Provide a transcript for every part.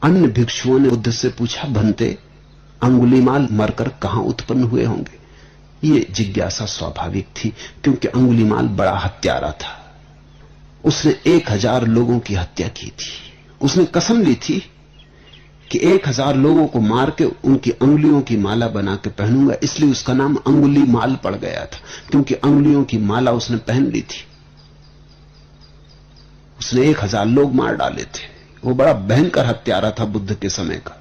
अन्य भिक्षुओं ने बुद्ध से पूछा, भंते अंगुलीमाल मरकर कहां उत्पन्न हुए होंगे? ये जिज्ञासा स्वाभाविक थी, क्योंकि अंगुलीमाल बड़ा हत्यारा था। उसने 1000 लोगों की हत्या की थी। उसने कसम ली थी कि 1000 लोगों को मार के उनकी अंगुलियों की माला बना के पहनूंगा, इसलिए उसका नाम अंगुलीमाल पड़ गया था, क्योंकि अंगुलियों की माला उसने पहन ली थी। उसने 1000 लोग मार डाले थे। वो बड़ा भयंकर हत्यारा था बुद्ध के समय का।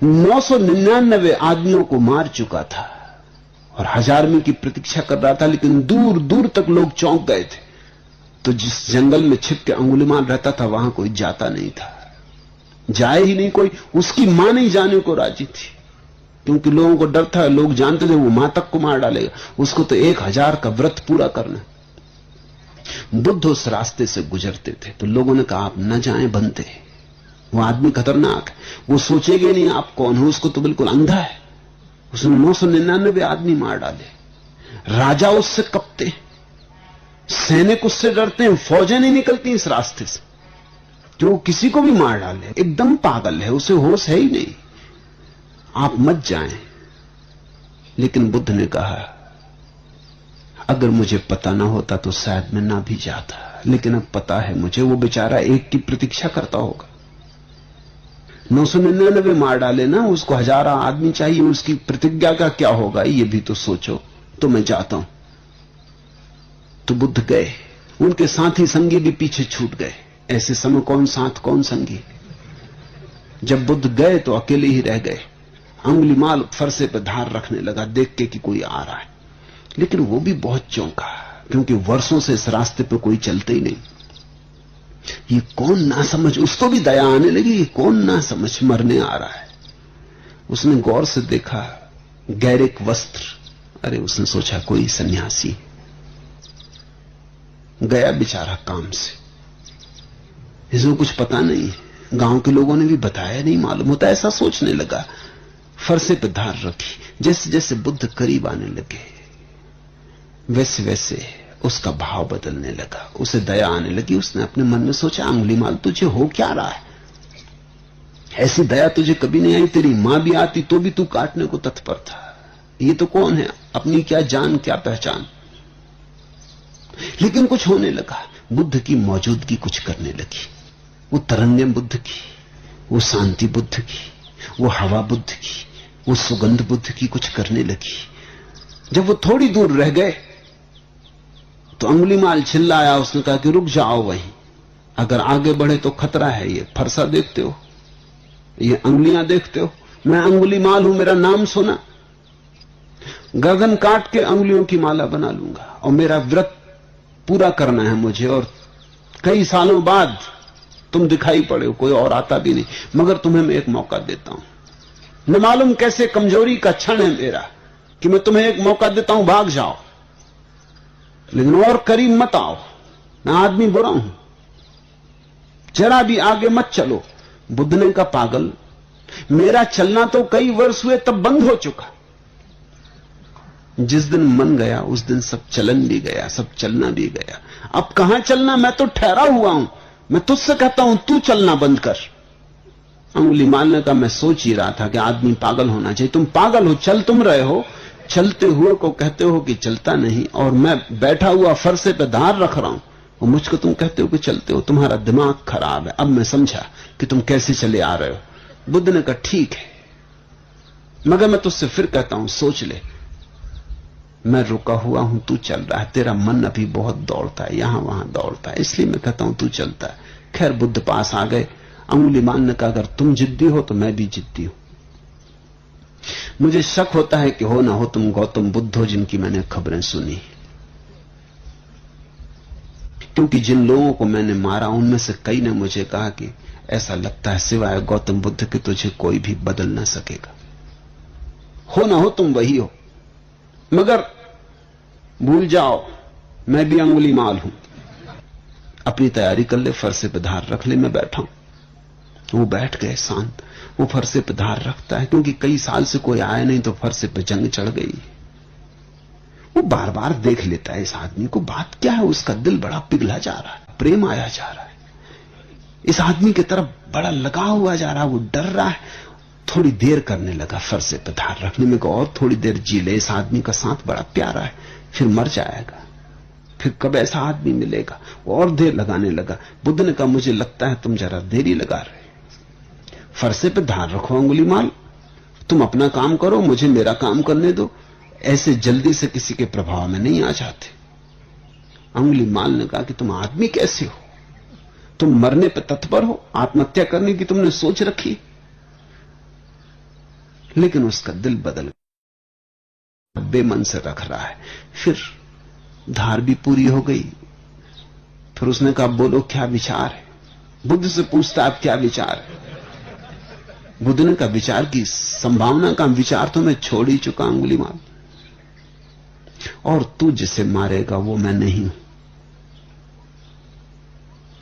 999 आदमियों को मार चुका था और 1000वें की प्रतीक्षा कर रहा था, लेकिन दूर दूर तक लोग चौंक गए थे। तो जिस जंगल में छिप के अंगुलीमाल रहता था, वहां कोई जाता नहीं था, जाए ही नहीं कोई। उसकी मां नहीं जाने को राजी थी, क्योंकि लोगों को डर था, लोग जानते थे वो मां तक को मार डालेगा। उसको तो 1000 का व्रत पूरा करना। बुद्ध उस रास्ते से गुजरते थे तो लोगों ने कहा, आप न जाएं बनते, वो आदमी खतरनाक है, वो सोचेगा नहीं आप कौन हो, उसको तो बिल्कुल अंधा है। उसने 999 आदमी मार डाले। राजा उससे कपते, सैनिक उससे डरते हैं, फौजें नहीं निकलती इस रास्ते से, जो किसी को भी मार डाले। एकदम पागल है, उसे होश है ही नहीं, आप मत जाएं। लेकिन बुद्ध ने कहा, अगर मुझे पता ना होता तो शायद मैं ना भी जाता, लेकिन अब पता है मुझे, वो बेचारा एक की प्रतीक्षा करता होगा। 999 मार डाले ना, उसको 1000 आदमी चाहिए, उसकी प्रतिज्ञा का क्या होगा ये भी तो सोचो। तो मैं जाता हूं। तो बुद्ध गए, उनके साथी संगी भी पीछे छूट गए। ऐसे समय कौन साथ कौन संगी। जब बुद्ध गए तो अकेले ही रह गए। अंगुलीमाल फरसे पर धार रखने लगा, देख के कि कोई आ रहा है, लेकिन वो भी बहुत चौंका, क्योंकि वर्षों से इस रास्ते पे कोई चलते ही नहीं। ये कौन ना समझ, उसको भी दया आने लगी, ये कौन ना समझ मरने आ रहा है। उसने गौर से देखा, गैरिक वस्त्र। अरे उसने सोचा कोई सन्यासी गया बेचारा काम से, इसको कुछ पता नहीं, गांव के लोगों ने भी बताया नहीं, मालूम होता। ऐसा सोचने लगा, फरसे पे धार रखी। जैसे जैसे बुद्ध करीब आने लगे, वैसे वैसे उसका भाव बदलने लगा, उसे दया आने लगी। उसने अपने मन में सोचा, अंगुलीमाल तुझे हो क्या रहा है? ऐसी दया तुझे कभी नहीं आई, तेरी मां भी आती तो भी तू काटने को तत्पर था। ये तो कौन है, अपनी क्या जान क्या पहचान। लेकिन कुछ होने लगा, बुद्ध की मौजूदगी कुछ करने लगी। वो तरंगें बुद्ध की, वो शांति बुद्ध की, वो हवा बुद्ध की, वो सुगंध बुद्ध की कुछ करने लगी। जब वो थोड़ी दूर रह गए तो अंगुलीमाल चिल्लाया। उसने कहा कि रुक जाओ वहीं, अगर आगे बढ़े तो खतरा है। ये फरसा देखते हो, ये अंगुलियां देखते हो, मैं अंगुलीमाल हूं, मेरा नाम सुना। गर्दन काट के अंगुलियों की माला बना लूंगा, और मेरा व्रत पूरा करना है मुझे। और कई सालों बाद तुम दिखाई पड़े हो, कोई और आता भी नहीं, मगर तुम्हें मैं एक मौका देता हूं। न मालूम कैसे कमजोरी का क्षण है मेरा कि मैं तुम्हें एक मौका देता हूं, भाग जाओ, लेकिन और करीब मत आओ। मैं आदमी बुरा हूं, जरा भी आगे मत चलो। बुद्ध ने कहा, पागल, मेरा चलना तो कई वर्ष हुए तब बंद हो चुका। जिस दिन मन गया उस दिन सब चलन भी गया, सब चलना भी गया। अब कहां चलना, मैं तो ठहरा हुआ हूं। मैं तुझसे कहता हूं तू चलना बंद कर। अंगुलीमाल ने कहा, मैं सोच ही रहा था कि आदमी पागल होना चाहिए। तुम पागल हो, चल तुम रहे हो, चलते हुए को कहते हो कि चलता नहीं, और मैं बैठा हुआ फरसे पे धार रख रहा हूं और मुझको तुम कहते हो कि चलते हो। तुम्हारा दिमाग खराब है। अब मैं समझा कि तुम कैसे चले आ रहे हो। बुद्ध ने कहा, ठीक है, मगर मैं तुझसे फिर कहता हूं, सोच ले, मैं रुका हुआ हूं, तू चल रहा है। तेरा मन अभी बहुत दौड़ता है, यहां वहां दौड़ता है, इसलिए मैं कहता हूं तू चलता है। खैर बुद्ध पास आ गए। अंगुलीमाल ने कहा, अगर तुम जिद्दी हो तो मैं भी जिद्दी हूं। मुझे शक होता है कि हो ना हो तुम गौतम बुद्ध हो जिनकी मैंने खबरें सुनी, क्योंकि जिन लोगों को मैंने मारा उनमें से कई ने मुझे कहा कि ऐसा लगता है सिवाय गौतम बुद्ध के तुझे कोई भी बदल ना सकेगा। हो ना हो तुम वही हो, मगर भूल जाओ मैं भी अंगुलीमाल हूं। अपनी तैयारी कर ले, फरसे पे धार रख ले, मैं बैठा हूं। वो बैठ गए शांत। वो फरसे पे धार रखता है, क्योंकि कई साल से कोई आया नहीं तो फरसे पे जंग चढ़ गई। वो बार बार देख लेता है इस आदमी को, बात क्या है। उसका दिल बड़ा पिघला जा रहा है, प्रेम आया जा रहा है। इस आदमी की तरफ बड़ा लगा हुआ जा रहा, वो डर रहा है। थोड़ी देर करने लगा, फरसे पे धार रखने में, और थोड़ी देर जी ले, इस आदमी का साथ बड़ा प्यारा है, फिर मर जाएगा, फिर कब ऐसा आदमी मिलेगा। और देर लगाने लगा। बुद्ध ने कहा, मुझे लगता है तुम जरा देरी लगा रहे। फरसे पे धार रखो अंगुलीमाल, तुम अपना काम करो, मुझे मेरा काम करने दो। ऐसे जल्दी से किसी के प्रभाव में नहीं आ जाते। अंगुलीमाल ने कहा कि तुम आदमी कैसे हो, तुम मरने पर तत्पर हो, आत्महत्या करने की तुमने सोच रखी। लेकिन उसका दिल बदल बेमन से रख रहा है। फिर धार भी पूरी हो गई। फिर उसने कहा, बोलो क्या विचार है। बुद्ध से पूछता, आप क्या विचार है। बुद्ध ने कहा, विचार की संभावना का विचार तो मैं छोड़ ही चुका अंगुलीमाल, और तू जिसे मारेगा वो मैं नहीं हूं,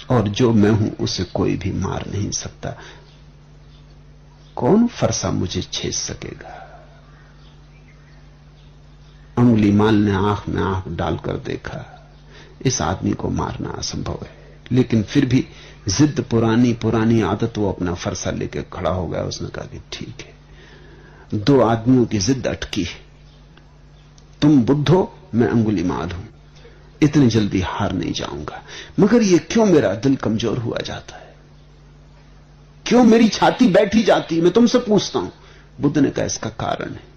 और जो मैं हूं उसे कोई भी मार नहीं सकता। कौन फरसा मुझे छेद सकेगा। अंगुलीमाल ने आंख में आंख डालकर देखा, इस आदमी को मारना असंभव है। लेकिन फिर भी जिद, पुरानी पुरानी आदत, वो अपना फरसा लेकर खड़ा हो गया। उसने कहा कि ठीक है, दो आदमियों की जिद अटकी है, तुम बुद्ध हो, मैं अंगुलीमाल हूं, इतनी जल्दी हार नहीं जाऊंगा। मगर ये क्यों मेरा दिल कमजोर हुआ जाता है, क्यों मेरी छाती बैठी जाती, मैं तुमसे पूछता हूं। बुद्ध ने कहा, इसका कारण है,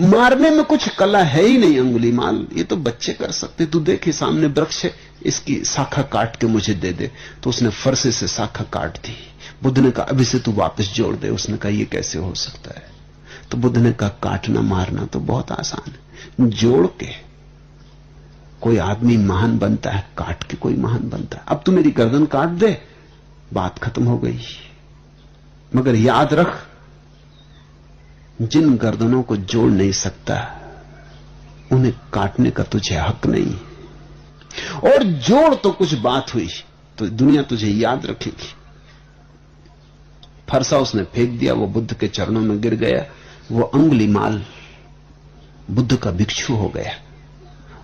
मारने में कुछ कला है ही नहीं अंगुलीमाल, ये तो बच्चे कर सकते। तू देखे सामने वृक्ष है, इसकी शाखा काट के मुझे दे दे। तो उसने फरसे से शाखा काट दी। बुद्ध ने कहा, अभी से तू वापस जोड़ दे। उसने कहा, यह कैसे हो सकता है। तो बुद्ध ने कहा, काटना मारना तो बहुत आसान है, जोड़ के कोई आदमी महान बनता है, काट के कोई महान बनता है। अब तू मेरी गर्दन काट दे, बात खत्म हो गई। मगर याद रख, जिन गर्दनों को जोड़ नहीं सकता उन्हें काटने का तुझे हक नहीं। और जोड़ तो कुछ बात हुई तो दुनिया तुझे याद रखेगी। फरसा उसने फेंक दिया, वो बुद्ध के चरणों में गिर गया। वो अंगुलीमाल बुद्ध का भिक्षु हो गया।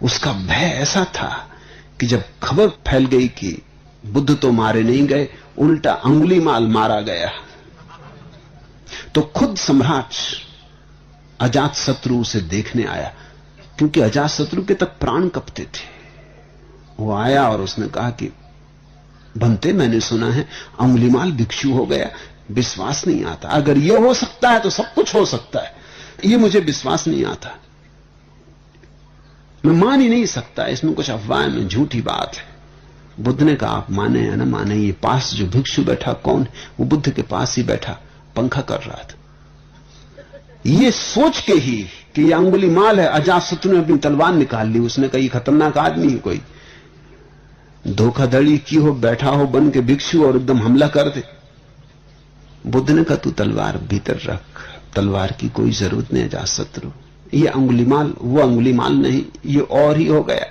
उसका भय ऐसा था कि जब खबर फैल गई कि बुद्ध तो मारे नहीं गए, उल्टा अंगुलीमाल मारा गया, तो खुद सम्राट अजातशत्रु उसे देखने आया, क्योंकि अजातशत्रु के तक प्राण कपते थे। वो आया और उसने कहा कि बनते, मैंने सुना है अंगुलीमाल भिक्षु हो गया, विश्वास नहीं आता। अगर यह हो सकता है तो सब कुछ हो सकता है, यह मुझे विश्वास नहीं आता, मैं मान ही नहीं सकता, इसमें कुछ अफवाह में झूठी बात है। बुद्ध ने कहा, आप माने या न माने, ये पास जो भिक्षु बैठा कौन है। वो बुद्ध के पास ही बैठा पंखा कर रहा था। ये सोच के ही कि ये अंगुलीमाल है, अजातशत्रु ने अपनी तलवार निकाल ली। उसने कहा, ये खतरनाक आदमी है, कोई धोखाधड़ी की हो, बैठा हो बन के भिक्षु और एकदम हमला कर दे। बुद्ध ने कहा, तू तलवार भीतर रख, तलवार की कोई जरूरत नहीं अजातशत्रु। ये अंगुलीमाल वो अंगुलीमाल नहीं, ये और ही हो गया।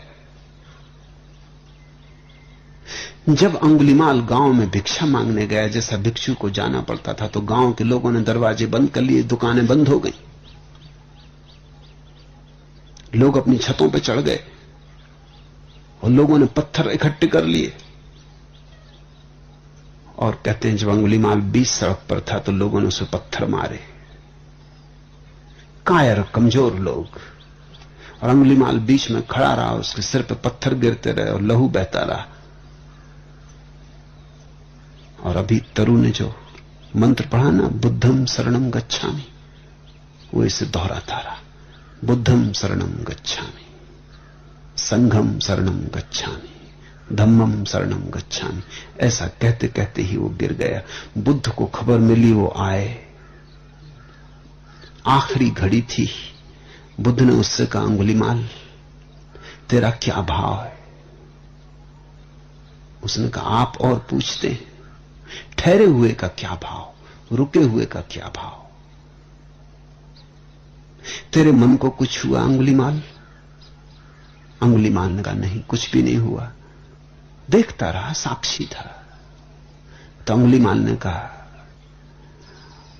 जब अंगुलीमाल गांव में भिक्षा मांगने गया, जैसा भिक्षु को जाना पड़ता था, तो गांव के लोगों ने दरवाजे बंद कर लिए, दुकानें बंद हो गई, लोग अपनी छतों पर चढ़ गए और लोगों ने पत्थर इकट्ठे कर लिए। और कहते हैं, जब अंगुलीमाल बीच सड़क पर था तो लोगों ने उसे पत्थर मारे, कायर कमजोर लोग। और अंगुलीमाल बीच में खड़ा रहा, उसके सिर पे पत्थर गिरते रहे और लहू बहता रहा। और अभी तरु ने जो मंत्र पढ़ा ना, बुद्धम शरणम गच्छामि, वो इसे दोहराता रहा, बुद्धम शरणम गच्छामि, संघम शरणम गच्छामि, धम्मम शरणम गच्छामि। ऐसा कहते कहते ही वो गिर गया। बुद्ध को खबर मिली, वो आए, आखिरी घड़ी थी। बुद्ध ने उससे कहा, अंगुलीमाल तेरा क्या भाव है। उसने कहा, आप और पूछते हैं, ठहरे हुए का क्या भाव, रुके हुए का क्या भाव। तेरे मन को कुछ हुआ अंगुलीमाल। अंगुलीमाल ने कहा, नहीं, कुछ भी नहीं हुआ, देखता रहा, साक्षी था। तो अंगुलीमाल ने कहा,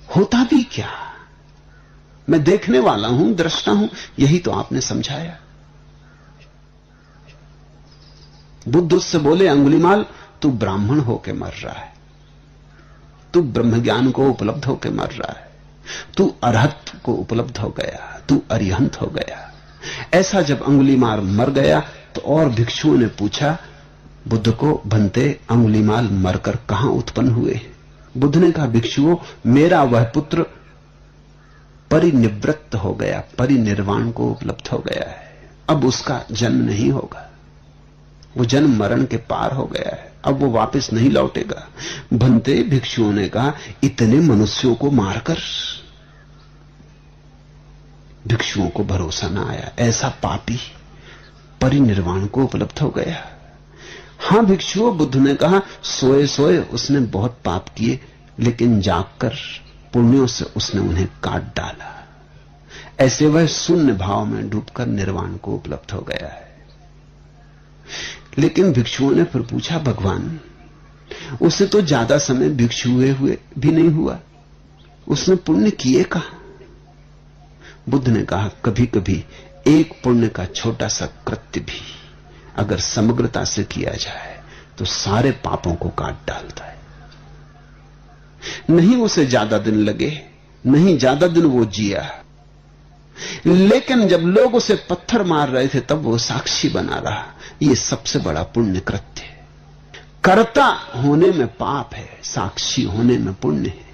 होता भी क्या, मैं देखने वाला हूं, दृष्टा हूं, यही तो आपने समझाया। बुद्ध उससे बोले, अंगुलीमाल तू ब्राह्मण होके मर रहा है, तू ब्रह्म ज्ञान को उपलब्ध होके मर रहा है, तू अरहत को उपलब्ध हो गया, तू अरिहंत हो गया। ऐसा जब अंगुलीमाल मर गया तो और भिक्षुओं ने पूछा बुद्ध को, भंते अंगुलीमाल मरकर कहां उत्पन्न हुए? बुद्ध ने कहा, भिक्षुओं, मेरा वह पुत्र परिनिवृत्त हो गया, परिनिर्वाण को उपलब्ध हो गया है, अब उसका जन्म नहीं होगा, वो जन्म मरण के पार हो गया है, अब वो वापस नहीं लौटेगा। भंते, भिक्षुओं ने कहा, इतने मनुष्यों को मारकर? भिक्षुओं को भरोसा ना आया, ऐसा पापी परिनिर्वाण को उपलब्ध हो गया। हां भिक्षुओं, बुद्ध ने कहा, सोए सोए उसने बहुत पाप किए, लेकिन जागकर पुण्यों से उसने उन्हें काट डाला, ऐसे वह शून्य भाव में डूबकर निर्वाण को उपलब्ध हो गया है। लेकिन भिक्षुओं ने फिर पूछा, भगवान, उसे तो ज्यादा समय भिक्षु हुए भी नहीं हुआ, उसने पुण्य किए कहां? बुद्ध ने कहा, कभी कभी एक पुण्य का छोटा सा कृत्य भी अगर समग्रता से किया जाए तो सारे पापों को काट डालता है। नहीं उसे ज्यादा दिन लगे, नहीं ज्यादा दिन वो जिया, लेकिन जब लोग उसे पत्थर मार रहे थे तब वो साक्षी बना रहा। ये सबसे बड़ा पुण्य कृत्य है। कर्ता होने में पाप है, साक्षी होने में पुण्य है।